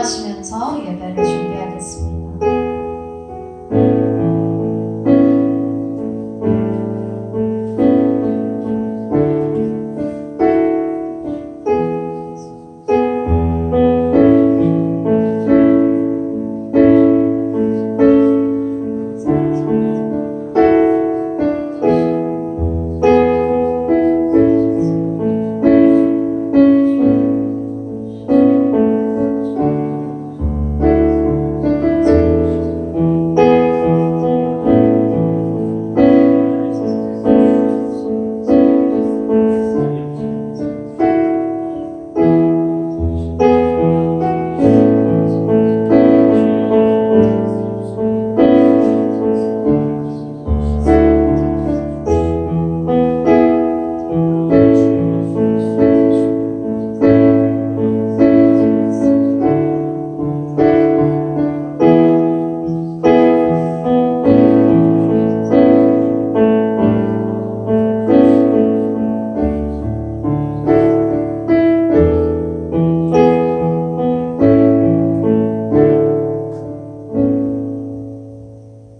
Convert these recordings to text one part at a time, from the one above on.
기도하시면서 예배를 준비하겠습니다.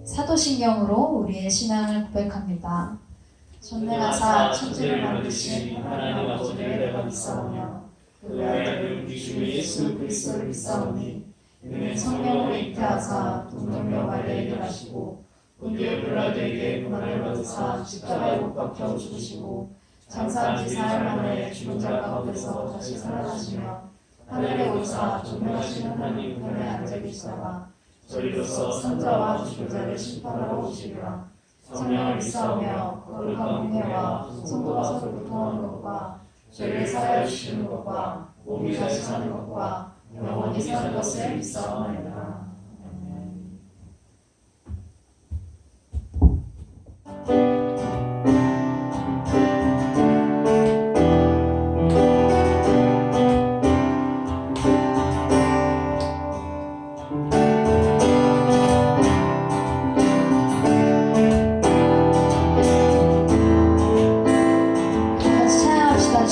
사도신경으로 우리의 신앙을 고백합니다. 전능하사 천지를 만드신 하나님 아버지를 내가 믿사오며 그 아들 우리 주 예수 그리스도를 믿사오니 이는 성령으로 잉태하사 동정녀 마리아에게 나시고 본디오 빌라도에게 고난을 받으사 십자가에 못 박혀 죽으시고 장사한 지 사흘 만에 죽은 자 가운데서 다시 살아나시며 하늘에 오르사 존귀하신 하나님 우편에 앉아 계시다가 저희로서 산자와 죽은 자를 심판하러 오시리라. 성령을 믿사오며 거룩한 공예와 성도가 서로 교통하는 것과 죄를 사하여 주시는 것과 몸이 다시 사는 것과 영원히 사는 것을 믿사오나이다. 아멘.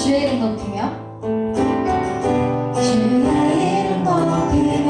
주의 이름 높이며 주의 이름 높이며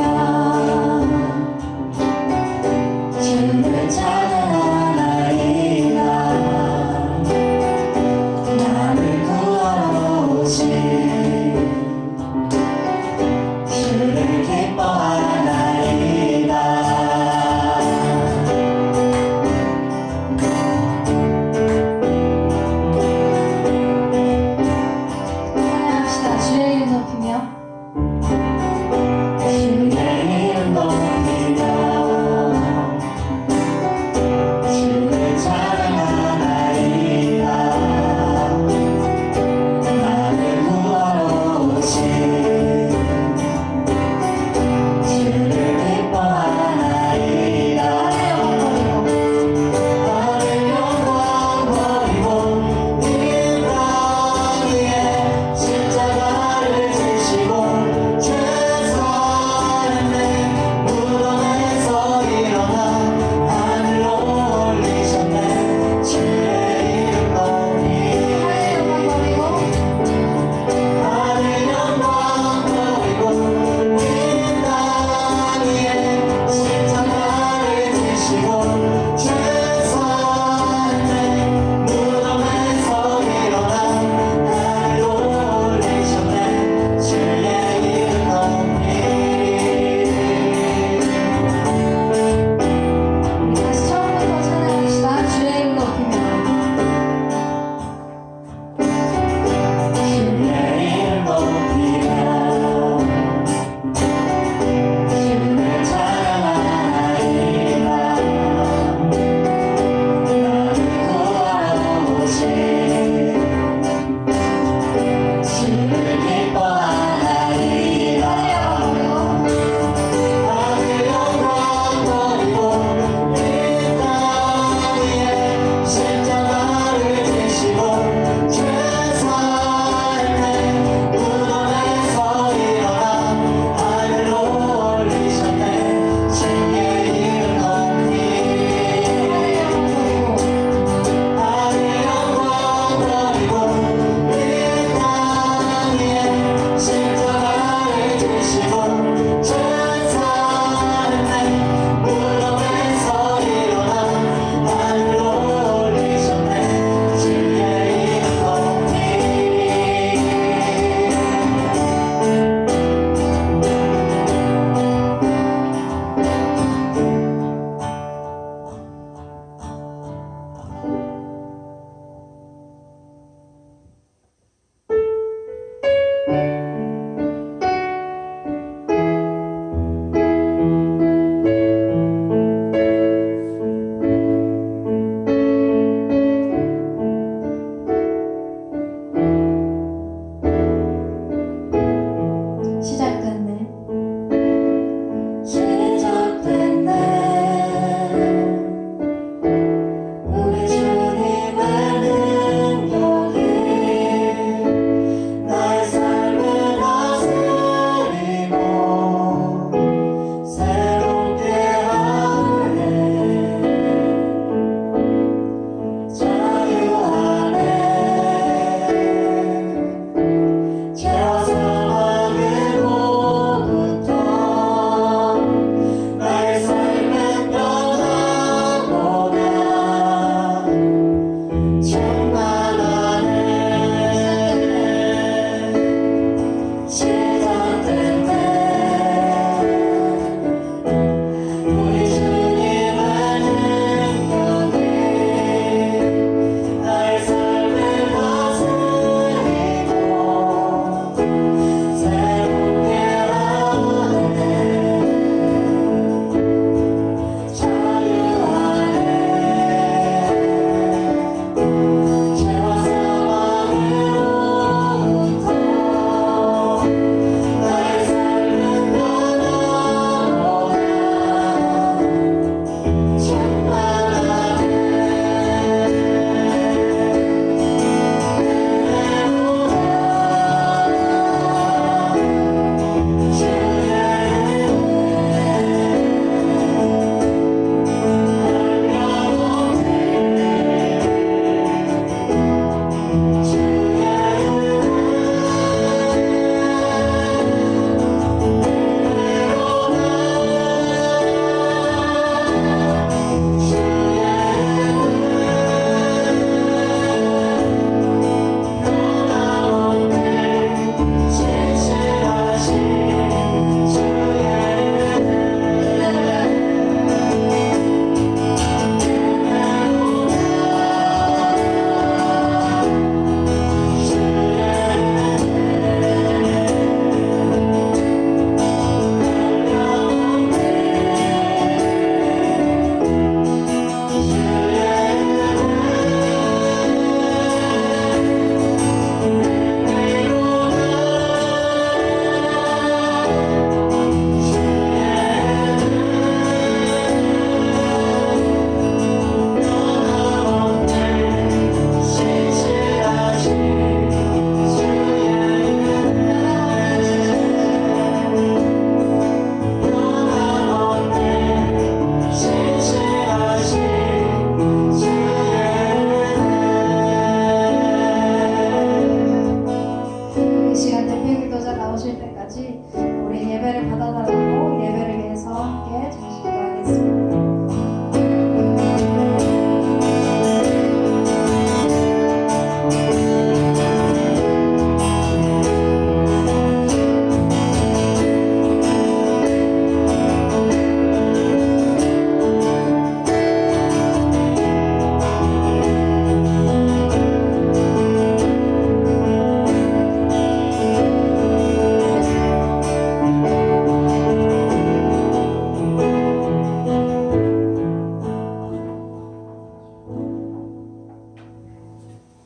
받아달라고 예배를 위해서 함께 잠시 기도하겠습니다.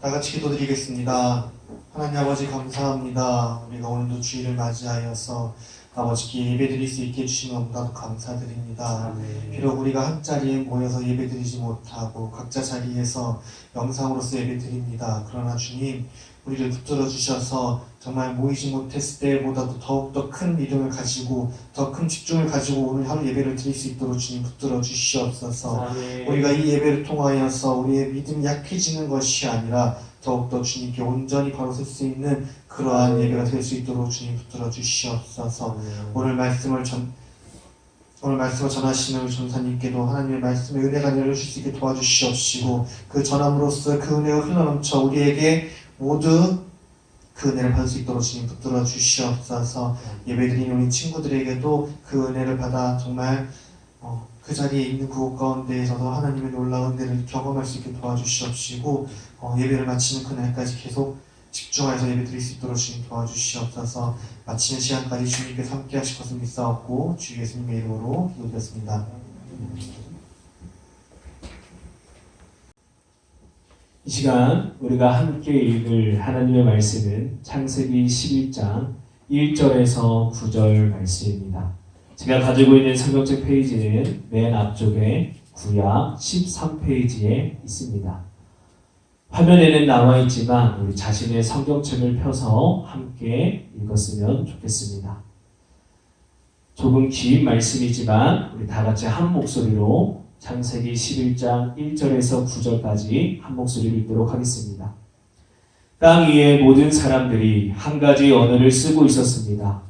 다 같이 기도드리겠습니다. 하나님 아버지 감사합니다. 우리가 오늘도 주일을 맞이하여서 아버지께 예배드릴 수 있게 해주시면 너무나도 감사드립니다. 비록 우리가 한자리에 모여서 예배드리지 못하고 각자 자리에서 영상으로서 예배드립니다. 그러나 주님, 우리를 붙들어 주셔서 정말 모이지 못했을 때보다도 더욱더 큰 믿음을 가지고 더 큰 집중을 가지고 오늘 하루 예배를 드릴 수 있도록 주님 붙들어 주시옵소서. 우리가 이 예배를 통하여서 우리의 믿음이 약해지는 것이 아니라 더욱더 주님께 온전히 바로 설 수 있는 그러한 예배가 될 수 있도록 주님 붙들어 주시옵소서. 오늘 말씀을 전하시는 우리 전사님께도 하나님의 말씀의 은혜가 내려주실 수 있게 도와주시옵시고, 그 전함으로써 그 은혜가 흘러넘쳐 우리에게 모두 그 은혜를 받을 수 있도록 주님 붙들어 주시옵소서. 예배드리는 우리 친구들에게도 그 은혜를 받아 정말 그 자리에 있는 그곳 가운데에서도 하나님의 놀라운 은혜를 경험할 수 있게 도와주시옵시고, 예배를 마치는 그날까지 계속 집중해서 예배 드릴 수 있도록 주님 도와주시옵소서. 마치는 시간까지 주님께서 함께 하실 것을 믿사옵고 주 예수님의 이름으로 기도드렸습니다. 이 시간 우리가 함께 읽을 하나님의 말씀은 창세기 11장 1절에서 9절 말씀입니다. 제가 가지고 있는 성경책 페이지는 맨 앞쪽에 구약 13페이지에 있습니다. 화면에는 나와 있지만 우리 자신의 성경책을 펴서 함께 읽었으면 좋겠습니다. 조금 긴 말씀이지만 우리 다 같이 한 목소리로 창세기 11장 1절에서 9절까지 한 목소리로 읽도록 하겠습니다. 땅 위의 모든 사람들이 한 가지 언어를 쓰고 있었습니다.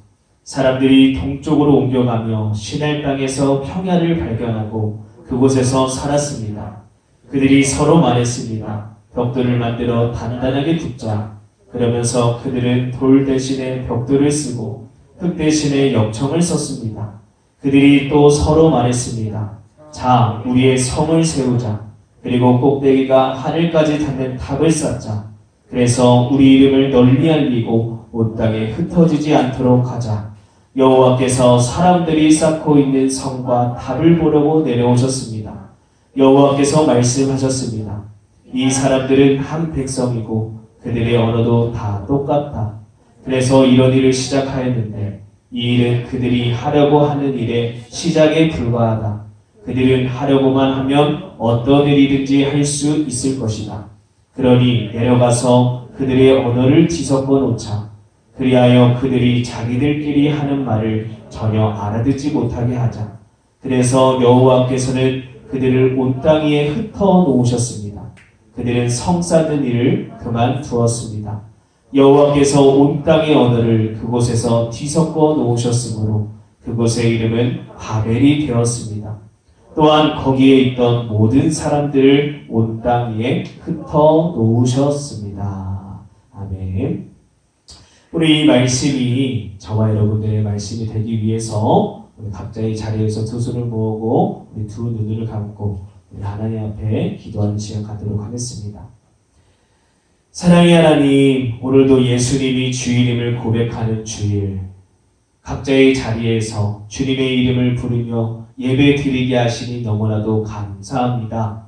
사람들이 동쪽으로 옮겨가며 시내 땅에서 평야를 발견하고 그곳에서 살았습니다. 그들이 서로 말했습니다. 벽돌을 만들어 단단하게 굽자. 그러면서 그들은 돌 대신에 벽돌을 쓰고 흙 대신에 역청을 썼습니다. 그들이 또 서로 말했습니다. 자, 우리의 성을 세우자. 그리고 꼭대기가 하늘까지 닿는 탑을 쌓자. 그래서 우리 이름을 널리 알리고 온 땅에 흩어지지 않도록 하자. 여호와께서 사람들이 쌓고 있는 성과 탑을 보려고 내려오셨습니다. 여호와께서 말씀하셨습니다. 이 사람들은 한 백성이고 그들의 언어도 다 똑같다. 그래서 이런 일을 시작하였는데 이 일은 그들이 하려고 하는 일의 시작에 불과하다. 그들은 하려고만 하면 어떤 일이든지 할 수 있을 것이다. 그러니 내려가서 그들의 언어를 뒤섞어 놓자. 그리하여 그들이 자기들끼리 하는 말을 전혀 알아듣지 못하게 하자. 그래서 여호와께서는 그들을 온 땅 위에 흩어 놓으셨습니다. 그들은 성 쌓는 일을 그만두었습니다. 여호와께서 온 땅의 언어를 그곳에서 뒤섞어 놓으셨으므로 그곳의 이름은 바벨이 되었습니다. 또한 거기에 있던 모든 사람들을 온 땅 위에 흩어 놓으셨습니다. 아멘. 우리 이 말씀이 저와 여러분들의 말씀이 되기 위해서 우리 각자의 자리에서 두 손을 모으고 우리 두 눈을 감고 우리 하나님 앞에 기도하는 시간 갖도록 하겠습니다. 사랑의 하나님, 오늘도 예수님이 주님임을 고백하는 주일, 각자의 자리에서 주님의 이름을 부르며 예배 드리게 하시니 너무나도 감사합니다.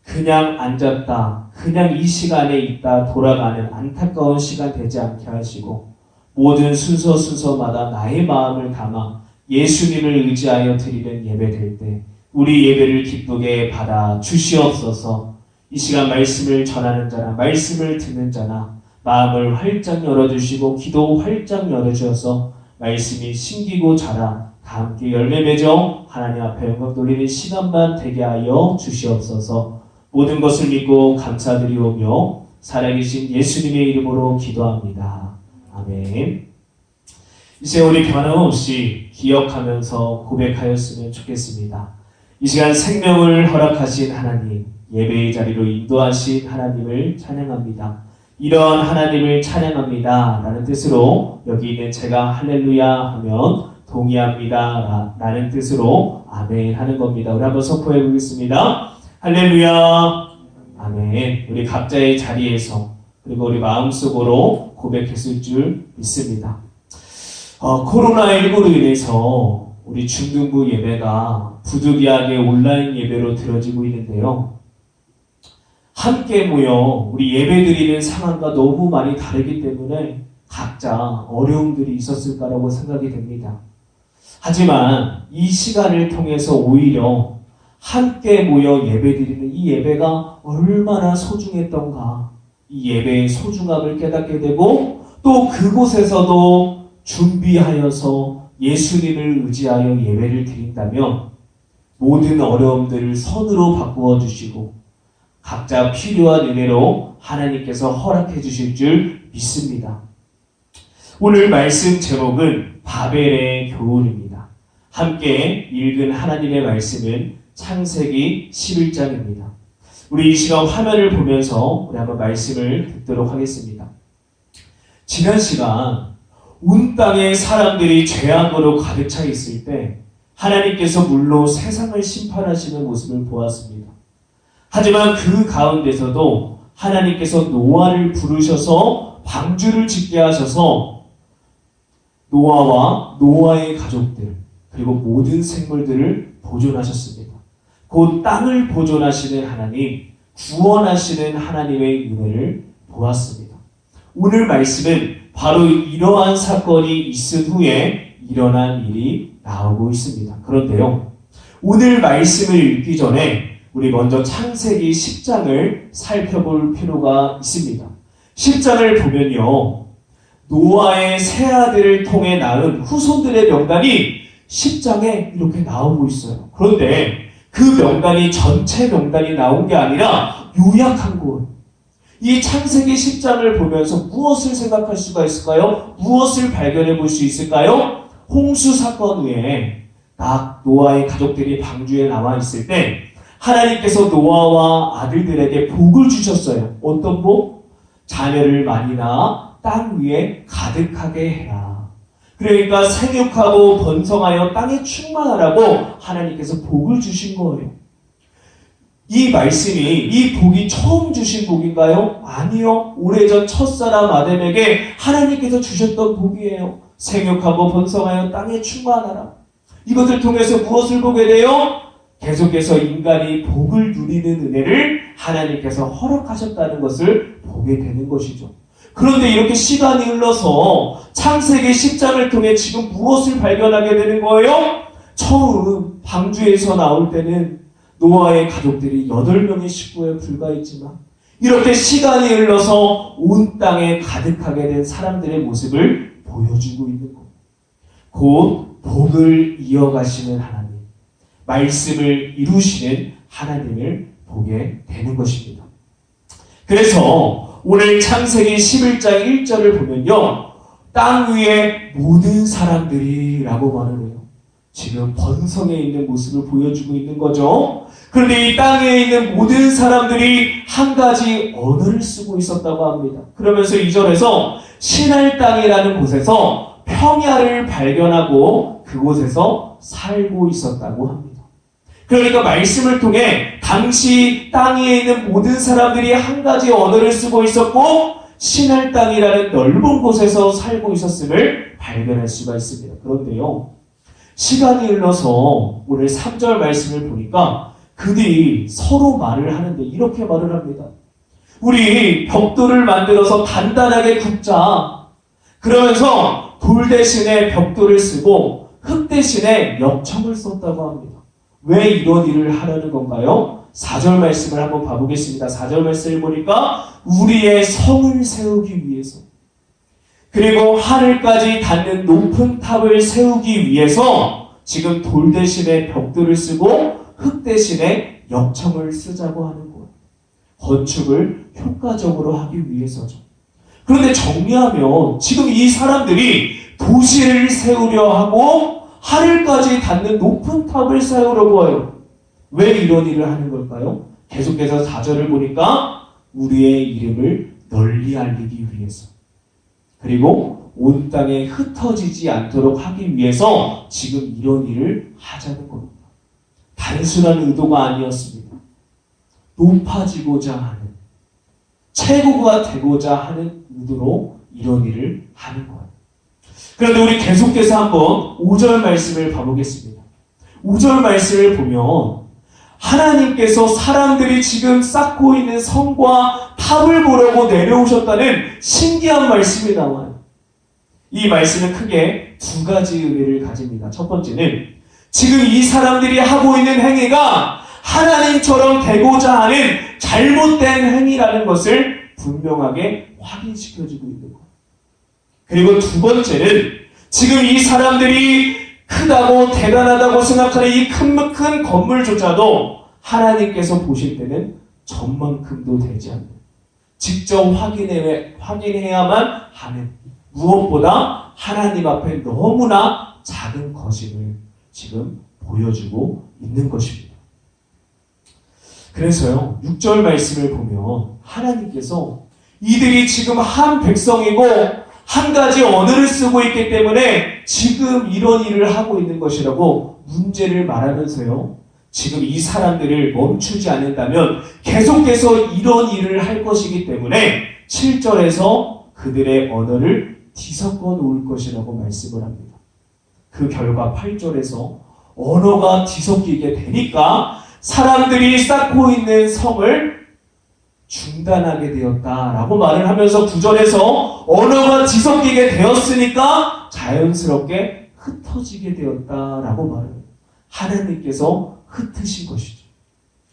그냥 앉았다, 그냥 이 시간에 있다 돌아가는 안타까운 시간 되지 않게 하시고 모든 순서마다 나의 마음을 담아 예수님을 의지하여 드리는 예배 될 때 우리 예배를 기쁘게 받아 주시옵소서. 이 시간 말씀을 전하는 자나 말씀을 듣는 자나 마음을 활짝 열어주시고 기도 활짝 열어주셔서 말씀이 심기고 자라 다 함께 열매 맺어 하나님 앞에 영광 돌리는 시간만 되게 하여 주시옵소서. 모든 것을 믿고 감사드리오며 살아계신 예수님의 이름으로 기도합니다. 아멘. 이제 우리 변함없이 기억하면서 고백하였으면 좋겠습니다. 이 시간 생명을 허락하신 하나님, 예배의 자리로 인도하신 하나님을 찬양합니다. 이런 하나님을 찬양합니다 라는 뜻으로 여기 있는 제가 할렐루야 하면 동의합니다 라는 뜻으로 아멘 하는 겁니다. 우리 한번 선포해 보겠습니다. 할렐루야 아멘. 우리 각자의 자리에서 그리고 우리 마음속으로 고백했을 줄 믿습니다. 코로나19로 인해서 우리 중등부 예배가 부득이하게 온라인 예배로 들어지고 있는데요. 함께 모여 우리 예배드리는 상황과 너무 많이 다르기 때문에 각자 어려움들이 있었을 거라고 생각이 됩니다. 하지만 이 시간을 통해서 오히려 함께 모여 예배드리는 이 예배가 얼마나 소중했던가, 이 예배의 소중함을 깨닫게 되고 또 그곳에서도 준비하여서 예수님을 의지하여 예배를 드린다면 모든 어려움들을 선으로 바꾸어 주시고 각자 필요한 은혜로 하나님께서 허락해 주실 줄 믿습니다. 오늘 말씀 제목은 바벨의 교훈입니다. 함께 읽은 하나님의 말씀은 창세기 11장입니다. 우리 이 시간 화면을 보면서 우리 한번 말씀을 듣도록 하겠습니다. 지난 시간 온 땅에 사람들이 죄악으로 가득 차 있을 때 하나님께서 물로 세상을 심판하시는 모습을 보았습니다. 하지만 그 가운데서도 하나님께서 노아를 부르셔서 방주를 짓게 하셔서 노아와 노아의 가족들 그리고 모든 생물들을 보존하셨습니다. 곧 땅을 보존하시는 하나님, 구원하시는 하나님의 은혜를 보았습니다. 오늘 말씀은 바로 이러한 사건이 있은 후에 일어난 일이 나오고 있습니다. 그런데요, 오늘 말씀을 읽기 전에 우리 먼저 창세기 10장을 살펴볼 필요가 있습니다. 10장을 보면요, 노아의 세 아들을 통해 낳은 후손들의 명단이 10장에 이렇게 나오고 있어요. 그런데 그 명단이 전체 명단이 나온 게 아니라 요약한 것. 이 창세기 10장을 보면서 무엇을 생각할 수가 있을까요? 무엇을 발견해 볼 수 있을까요? 홍수 사건 후에 노아의 가족들이 방주에 남아 있을 때 하나님께서 노아와 아들들에게 복을 주셨어요. 어떤 복? 자녀를 많이 낳아 땅 위에 가득하게 해라. 그러니까 생육하고 번성하여 땅에 충만하라고 하나님께서 복을 주신 거예요. 이 말씀이, 이 복이 처음 주신 복인가요? 아니요. 오래전 첫사람 아담에게 하나님께서 주셨던 복이에요. 생육하고 번성하여 땅에 충만하라. 이것을 통해서 무엇을 보게 돼요? 계속해서 인간이 복을 누리는 은혜를 하나님께서 허락하셨다는 것을 보게 되는 것이죠. 그런데 이렇게 시간이 흘러서 창세기 10장을 통해 지금 무엇을 발견하게 되는 거예요? 처음 방주에서 나올 때는 노아의 가족들이 8명의 식구에 불과했지만 이렇게 시간이 흘러서 온 땅에 가득하게 된 사람들의 모습을 보여주고 있는 것. 곧 복을 이어가시는 하나님, 말씀을 이루시는 하나님을 보게 되는 것입니다. 그래서 오늘 창세기 11장 1절을 보면요, 땅 위에 모든 사람들이 라고 말을 해요. 지금 번성에 있는 모습을 보여주고 있는 거죠. 그런데 이 땅에 있는 모든 사람들이 한 가지 언어를 쓰고 있었다고 합니다. 그러면서 2절에서 신할 땅이라는 곳에서 평야를 발견하고 그곳에서 살고 있었다고 합니다. 그러니까 말씀을 통해 당시 땅에 있는 모든 사람들이 한 가지 언어를 쓰고 있었고 신할 땅이라는 넓은 곳에서 살고 있었음을 발견할 수가 있습니다. 그런데요, 시간이 흘러서 오늘 3절 말씀을 보니까 그들이 서로 말을 하는데 이렇게 말을 합니다. 우리 벽돌을 만들어서 단단하게 굽자. 그러면서 돌 대신에 벽돌을 쓰고 흙 대신에 역청을 썼다고 합니다. 왜 이런 일을 하려는 건가요? 4절 말씀을 한번 봐보겠습니다. 4절 말씀을 보니까 우리의 성을 세우기 위해서, 그리고 하늘까지 닿는 높은 탑을 세우기 위해서 지금 돌 대신에 벽돌을 쓰고 흙 대신에 역청을 쓰자고 하는 거예요. 건축을 효과적으로 하기 위해서죠. 그런데 정리하면 지금 이 사람들이 도시를 세우려 하고 하늘까지 닿는 높은 탑을 세우려고 해요. 왜 이런 일을 하는 걸까요? 계속해서 4절을 보니까 우리의 이름을 널리 알리기 위해서, 그리고 온 땅에 흩어지지 않도록 하기 위해서 지금 이런 일을 하자는 겁니다. 단순한 의도가 아니었습니다. 높아지고자 하는, 최고가 되고자 하는 의도로 이런 일을 하는 거예요. 그런데 우리 계속해서 한번 5절 말씀을 봐보겠습니다. 5절 말씀을 보면 하나님께서 사람들이 지금 쌓고 있는 성과 탑을 보려고 내려오셨다는 신기한 말씀이 나와요. 이 말씀은 크게 두 가지 의미를 가집니다. 첫 번째는 지금 이 사람들이 하고 있는 행위가 하나님처럼 되고자 하는 잘못된 행위라는 것을 분명하게 확인시켜주고 있는 거예요. 그리고 두 번째는 지금 이 사람들이 크다고 대단하다고 생각하는 이 큰 건물조차도 하나님께서 보실 때는 전만큼도 되지 않는, 직접 확인해야만 하는, 무엇보다 하나님 앞에 너무나 작은 것임을 지금 보여주고 있는 것입니다. 그래서요, 6절 말씀을 보면 하나님께서 이들이 지금 한 백성이고 한 가지 언어를 쓰고 있기 때문에 지금 이런 일을 하고 있는 것이라고 문제를 말하면서요, 지금 이 사람들을 멈추지 않는다면 계속해서 이런 일을 할 것이기 때문에 7절에서 그들의 언어를 뒤섞어 놓을 것이라고 말씀을 합니다. 그 결과 8절에서 언어가 뒤섞이게 되니까 사람들이 쌓고 있는 성을 중단하게 되었다라고 말을 하면서 9절에서 언어가 뒤섞이게 되었으니까 자연스럽게 흩어지게 되었다라고 말해요. 하나님께서 흩으신 것이죠.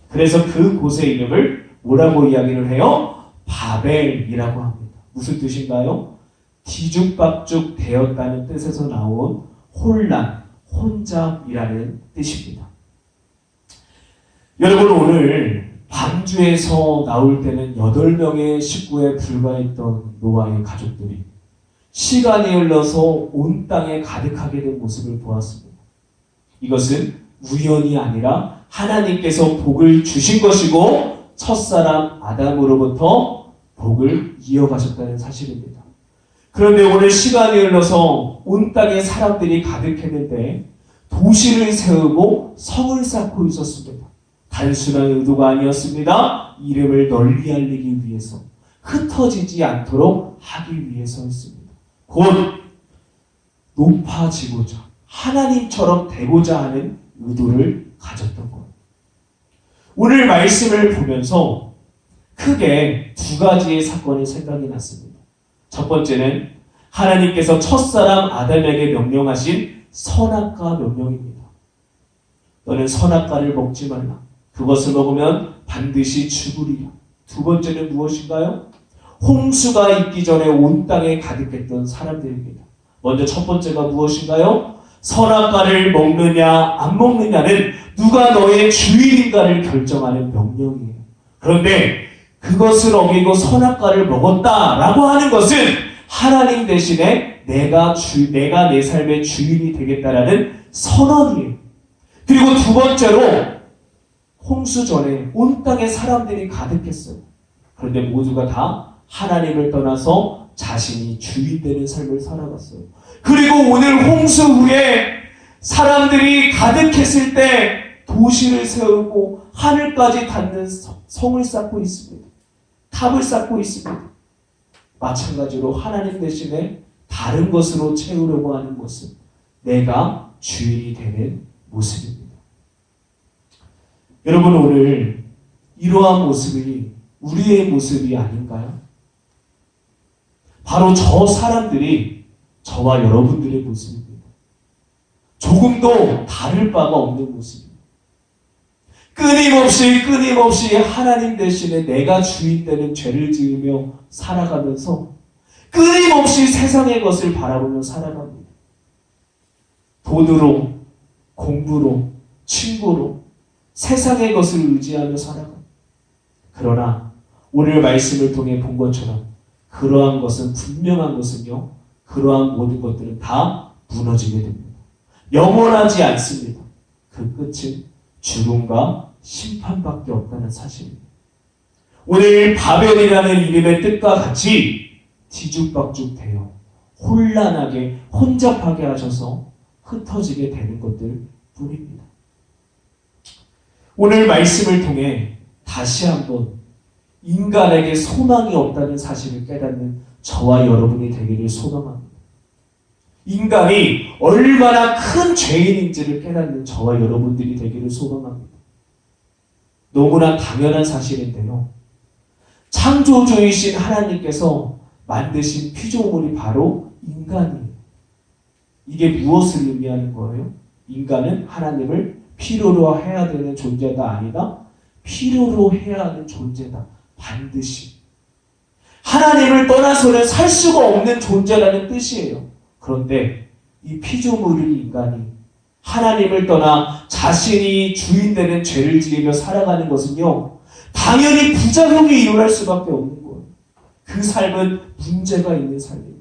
그래서 그곳의 이름을 뭐라고 이야기를 해요? 바벨이라고 합니다. 무슨 뜻인가요? 뒤죽박죽 되었다는 뜻에서 나온 혼란, 혼잡이라는 뜻입니다. 여러분, 오늘 방주에서 나올 때는 8명의 식구에 불과했던 노아의 가족들이 시간이 흘러서 온 땅에 가득하게 된 모습을 보았습니다. 이것은 우연이 아니라 하나님께서 복을 주신 것이고 첫사람 아담으로부터 복을 이어가셨다는 사실입니다. 그런데 오늘 시간이 흘러서 온 땅에 사람들이 가득했는데 도시를 세우고 성을 쌓고 있었습니다. 단순한 의도가 아니었습니다. 이름을 널리 알리기 위해서, 흩어지지 않도록 하기 위해서였습니다. 곧 높아지고자, 하나님처럼 되고자 하는 의도를 가졌던 것. 오늘 말씀을 보면서 크게 두 가지의 사건이 생각이 났습니다. 첫 번째는 하나님께서 첫사람 아담에게 명령하신 선악과 명령입니다. 너는 선악과를 먹지 말라. 그것을 먹으면 반드시 죽으리라. 두 번째는 무엇인가요? 홍수가 있기 전에 온 땅에 가득했던 사람들입니다. 먼저 첫 번째가 무엇인가요? 선악과를 먹느냐 안 먹느냐는 누가 너의 주인인가를 결정하는 명령이에요. 그런데 그것을 어기고 선악과를 먹었다라고 하는 것은 하나님 대신에 내가 내 삶의 주인이 되겠다라는 선언이에요. 그리고 두 번째로 홍수 전에 온 땅에 사람들이 가득했어요. 그런데 모두가 다 하나님을 떠나서 자신이 주인 되는 삶을 살아갔어요. 그리고 오늘 홍수 후에 사람들이 가득했을 때 도시를 세우고 하늘까지 닿는 성을 쌓고 있습니다. 탑을 쌓고 있습니다. 마찬가지로 하나님 대신에 다른 것으로 채우려고 하는 모습, 내가 주인이 되는 모습입니다. 여러분, 오늘 이러한 모습이 우리의 모습이 아닌가요? 바로 저 사람들이 저와 여러분들의 모습입니다. 조금도 다를 바가 없는 모습입니다. 끊임없이 하나님 대신에 내가 주인 되는 죄를 지으며 살아가면서 끊임없이 세상의 것을 바라보며 살아갑니다. 돈으로, 공부로, 친구로 세상의 것을 의지하며 살아갑니다. 그러나 오늘 말씀을 통해 본 것처럼 그러한 것은 분명한 것은요, 그러한 모든 것들은 다 무너지게 됩니다. 영원하지 않습니다. 그 끝은 죽음과 심판밖에 없다는 사실입니다. 오늘 바벨이라는 이름의 뜻과 같이 뒤죽박죽되어 혼란하게 혼잡하게 하셔서 흩어지게 되는 것들 뿐입니다. 오늘 말씀을 통해 다시 한번 인간에게 소망이 없다는 사실을 깨닫는 저와 여러분이 되기를 소망합니다. 인간이 얼마나 큰 죄인인지를 깨닫는 저와 여러분들이 되기를 소망합니다. 너무나 당연한 사실인데요. 창조주이신 하나님께서 만드신 피조물이 바로 인간이에요. 이게 무엇을 의미하는 거예요? 인간은 하나님을 필요로 해야 되는 존재가 아니다. 필요로 해야 하는 존재다. 반드시. 하나님을 떠나서는 살 수가 없는 존재라는 뜻이에요. 그런데 이 피조물인 인간이 하나님을 떠나 자신이 주인 되는 죄를 지으며 살아가는 것은요, 당연히 부작용이 일어날 수밖에 없는 거예요. 그 삶은 문제가 있는 삶입니다.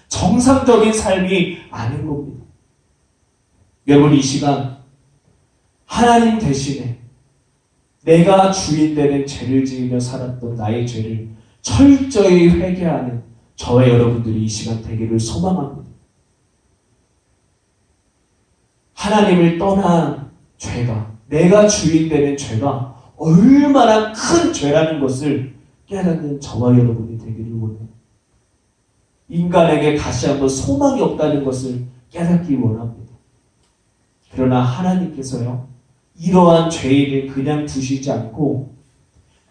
정상적인 삶이 아닌 겁니다. 여러분, 이 시간 하나님 대신에 내가 주인 되는 죄를 지으며 살았던 나의 죄를 철저히 회개하는 저와 여러분들이 이 시간 되기를 소망합니다. 하나님을 떠난 죄가, 내가 주인 되는 죄가 얼마나 큰 죄라는 것을 깨닫는 저와 여러분이 되기를 원해요. 인간에게 다시 한번 소망이 없다는 것을 깨닫기 원합니다. 그러나 하나님께서요, 이러한 죄인을 그냥 두시지 않고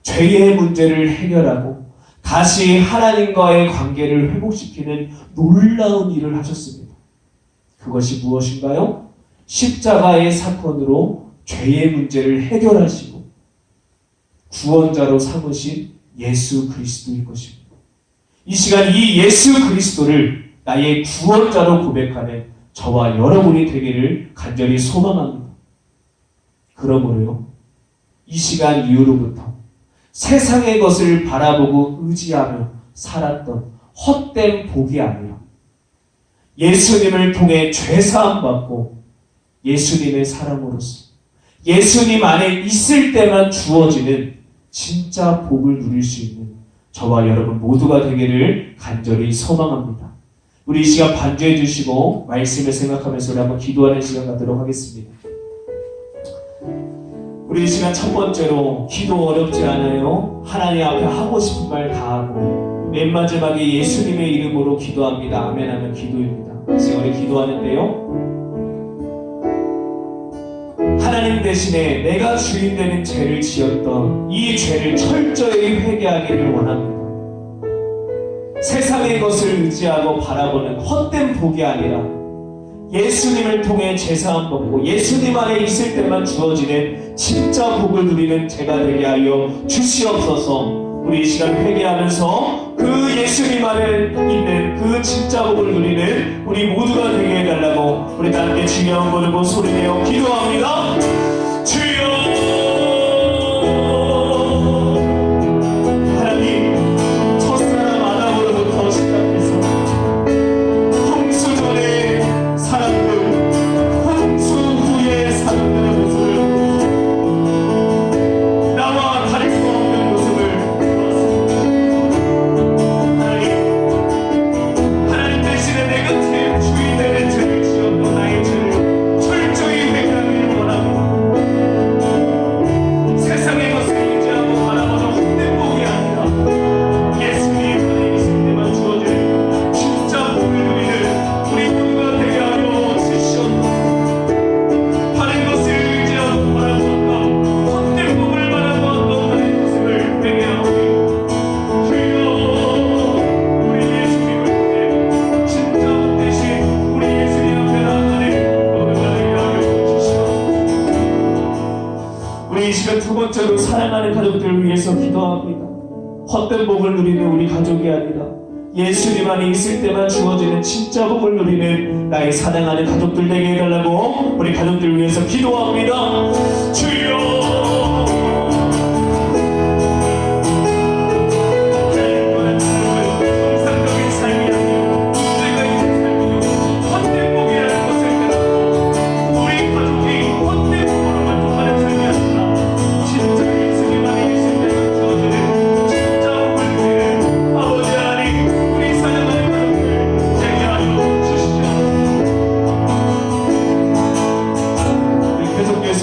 죄의 문제를 해결하고 다시 하나님과의 관계를 회복시키는 놀라운 일을 하셨습니다. 그것이 무엇인가요? 십자가의 사건으로 죄의 문제를 해결하시고 구원자로 삼으신 예수 그리스도일 것입니다. 이 시간 이 예수 그리스도를 나의 구원자로 고백하는 저와 여러분이 되기를 간절히 소망합니다. 그러므로요, 이 시간 이후로부터 세상의 것을 바라보고 의지하며 살았던 헛된 복이 아니라 예수님을 통해 죄사함 받고 예수님의 사람으로서 예수님 안에 있을 때만 주어지는 진짜 복을 누릴 수 있는 저와 여러분 모두가 되기를 간절히 소망합니다. 우리 이 시간 반주해 주시고 말씀을 생각하면서 우리 한번 기도하는 시간 갖도록 하겠습니다. 우리 이 시간 첫 번째로 기도 어렵지 않아요. 하나님 앞에 하고 싶은 말 다 하고 맨 마지막에 예수님의 이름으로 기도합니다. 아멘 하면 기도입니다. 지금 우리 기도하는데요, 하나님 대신에 내가 주인 되는 죄를 지었던 이 죄를 철저히 회개하기를 원합니다. 세상의 것을 의지하고 바라보는 헛된 복이 아니라 예수님을 통해 죄사함 받고 예수님 안에 있을 때만 주어지는 진짜 복을 누리는 제가 되게 하여 주시옵소서. 우리 이 시간 회개하면서 그 예수님 안에 있는 그 진짜 복을 누리는 우리 모두가 되게 해달라고 우리 함께 주여 부르고 소리내어 기도합니다. 주여, 하나님, 첫사랑 아담으로부터 시작해서 홍수 전의 사람들, 홍수 후의 사람들의 모습을 나와 다를 수 없는 모습을 하나님 대신에 내가 주인 되는 죄를 지었던 나의 죄를 철저히 회개하기를 원합니다. 세상의 것을 의지하고 바라보는 헛된 복이 아니라 예수님 안에 있을 때만 주어질 진짜 복을 누리는 우리 모두가 되게 하여 주시옵소서. 다른 것을 의지하고 바라보았다 헛된 복을 바라보았던 나의 모습을 회개하오니 주여, 우리 예수님을 통해 진짜 복 대신 우리 예수님 앞에 나아가는 모두가 되게 하여 주시옵소서. 우리 이 시간 두 번째로 사랑하는 가족들을 위해서 기도합니다. 헛된 복을 누리는 우리 가족이 아니라 예수님 안에 있을 때만 주어지는 진짜 복을 누리는 나의 사랑하는 가족들 되게 해달라고 우리 가족들을 위해서 기도합니다. 주여, 하나님과의 정상적인 삶이 아니라 내가 이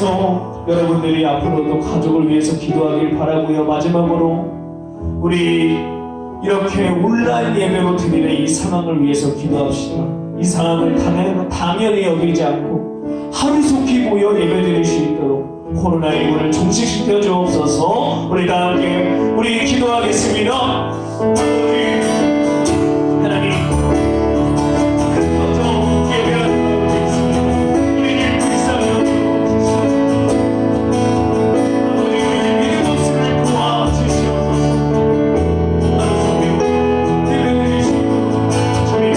위해서 여러분들이 앞으로도 가족을 위해서 기도하길 바라고요. 마지막으로 우리 이렇게 온라인 예배로 드리는 이 상황을 위해서 기도합시다. 이 상황을 당연히 여기지 않고 하루속히 모여 예배드릴 수 있도록 코로나19를 종식시켜 주옵소서. 우리 다 함께 우리 기도하겠습니다. 하나님, 큰 예배하는 것 있습니다. 우리를 불쌍히 여겨주시옵소서. 아버지, 우리의 믿음 없음을 도와주시옵소서. 하루속히 예배드릴 수 있도록 주님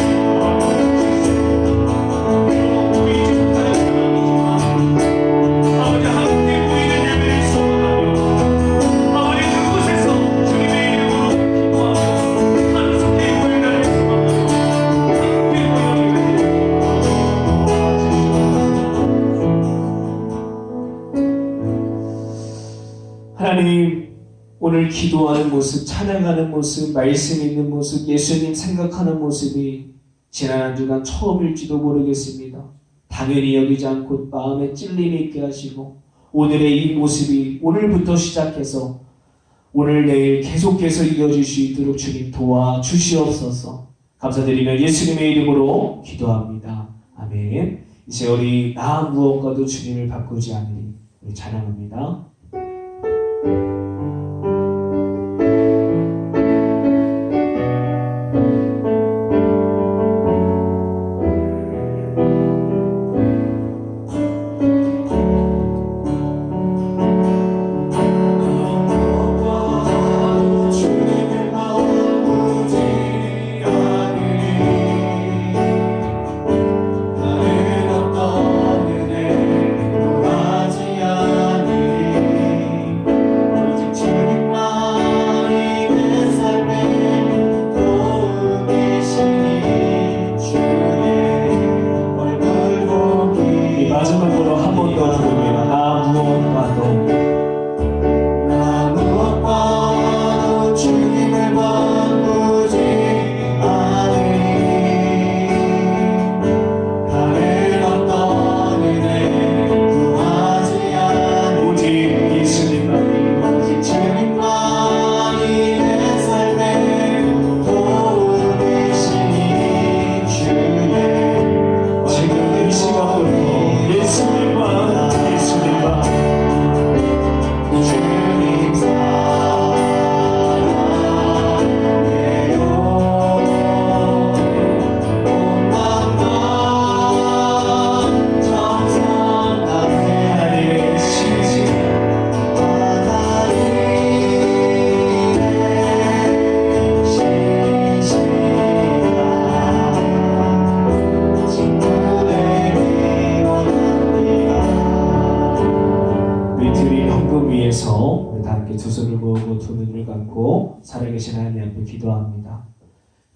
하나님, 오늘 기도하는 모습, 찬양하는 모습, 말씀 있는 모습, 예수님 생각하는 모습이 지난 한 주간 처음일지도 모르겠습니다. 당연히 여기지 않고 마음에 찔림이 있게 하시고 오늘의 이 모습이 오늘부터 시작해서 오늘 내일 계속해서 이어질 수 있도록 주님 도와주시옵소서. 감사드리며 예수님의 이름으로 기도합니다. 아멘. 이제 우리 나 무엇과도 주님을 바꾸지 않으리 우리 찬양합니다. 마지막으로 한 번 더 부릅니다. 나 무엇과도 주님을 바꾸지 않으리. 다른 어떤 은혜 구하지 않으리. 오직 예수님만이 오직 주님만이 내 삶에 도우시니 주의 지금 이 시간부터 예수님만 주님 사랑해요. 온 마음과 정성 다해 하나님의 신실 우리 드린 헌금 위에서 우리 다 함께 두 손을 모으고 두 눈을 감고 살아계신 하나님 앞에 기도합니다.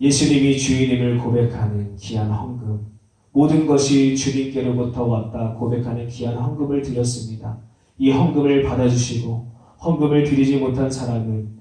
예수님이 주인임을 고백하는 귀한 헌금, 모든 것이 주님께로부터 왔다 고백하는 귀한 헌금을 드렸습니다. 이 헌금을 받아주시고 헌금을 드리지 못한 사람은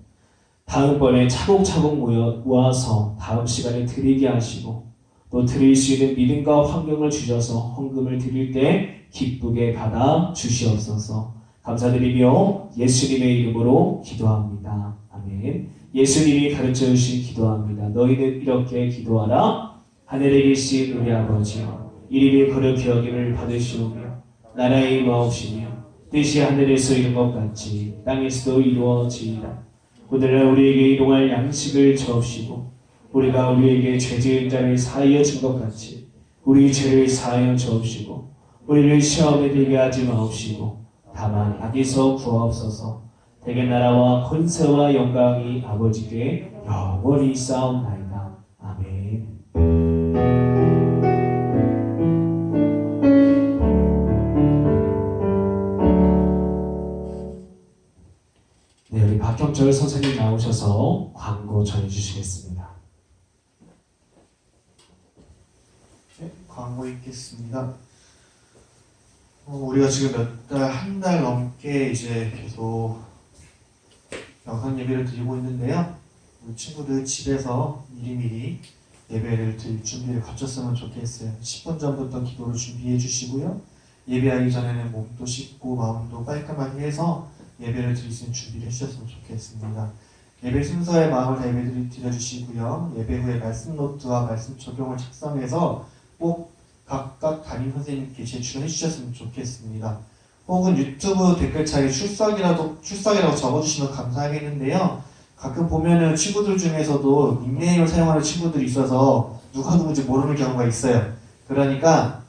다음번에 차곡차곡 모아서 다음 시간에 드리게 하시고 또 드릴 수 있는 믿음과 환경을 주셔서 헌금을 드릴 때 기쁘게 받아 주시옵소서. 감사드리며 예수님의 이름으로 기도합니다. 아멘. 예수님이 가르쳐 주신 기도합니다. 너희는 이렇게 기도하라. 하늘에 계신 우리 아버지여, 이름이 거룩히 여김을 받으시오며 나라의 임하옵시며 뜻이 하늘에서 이룬 것 같이 땅에서도 이루어지이다. 오늘날 우리에게 일용할 양식을 주옵시고 우리가 우리에게 죄 지은 자를 사하여 준 것 같이 우리 죄를 사하여 주옵시고 우리를 시험에 들게 하지 마옵시고 다만 악에서 구하옵소서. 대개 나라와 권세와 영광이 아버지께 영원히 있사옵나이다. 아멘. 네, 우리 박경철 선생님 나오셔서 광고 전해주시겠습니다. 네, 광고 읽겠습니다. 우리가 지금 한 달 넘게 이제 계속 영상 예배를 드리고 있는데요. 우리 친구들 집에서 미리미리 예배를 드릴 준비를 갖췄으면 좋겠어요. 10분 전부터 기도를 준비해 주시고요. 예배하기 전에는 몸도 씻고 마음도 깔끔하게 해서 예배를 드릴 수 있는 준비를 해주셨으면 좋겠습니다. 예배 순서에 마음을 다 예배 드려주시고요. 예배 후에 말씀 노트와 말씀 적용을 작성해서 꼭 각각 담임 선생님께 제출해 주셨으면 좋겠습니다. 혹은 유튜브 댓글창에 출석이라고 적어주시면 감사하겠는데요. 가끔 보면은 친구들 중에서도 닉네임을 사용하는 친구들이 있어서 누가 누군지 모르는 경우가 있어요. 그러니까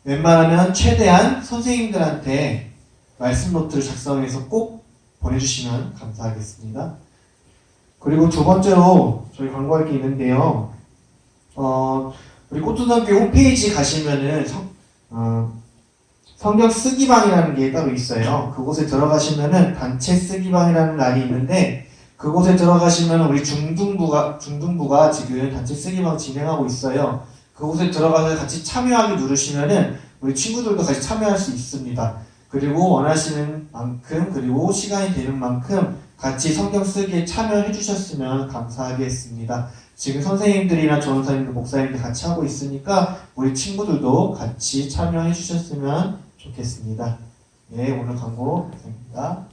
웬만하면 최대한 선생님들한테 말씀 노트를 작성해서 꼭 보내주시면 감사하겠습니다. 그리고 두 번째로 저희 광고할 게 있는데요. 우리 꽃초등학교 홈페이지 가시면은 성경 쓰기방이라는 게 따로 있어요. 그곳에 들어가시면은 단체 쓰기방이라는欄이 있는데 그곳에 들어가시면 우리 중등부가 지금 단체 쓰기방 진행하고 있어요. 그곳에 들어가서 같이 참여하기 누르시면은 우리 친구들도 같이 참여할 수 있습니다. 그리고 원하시는 만큼 그리고 시간이 되는 만큼 같이 성경 쓰기에 참여해 주셨으면 감사하겠습니다. 지금 선생님들이나 전도사님들, 목사님들 같이 하고 있으니까 우리 친구들도 같이 참여해 주셨으면 좋겠습니다. 네, 오늘 광고 감사합니다.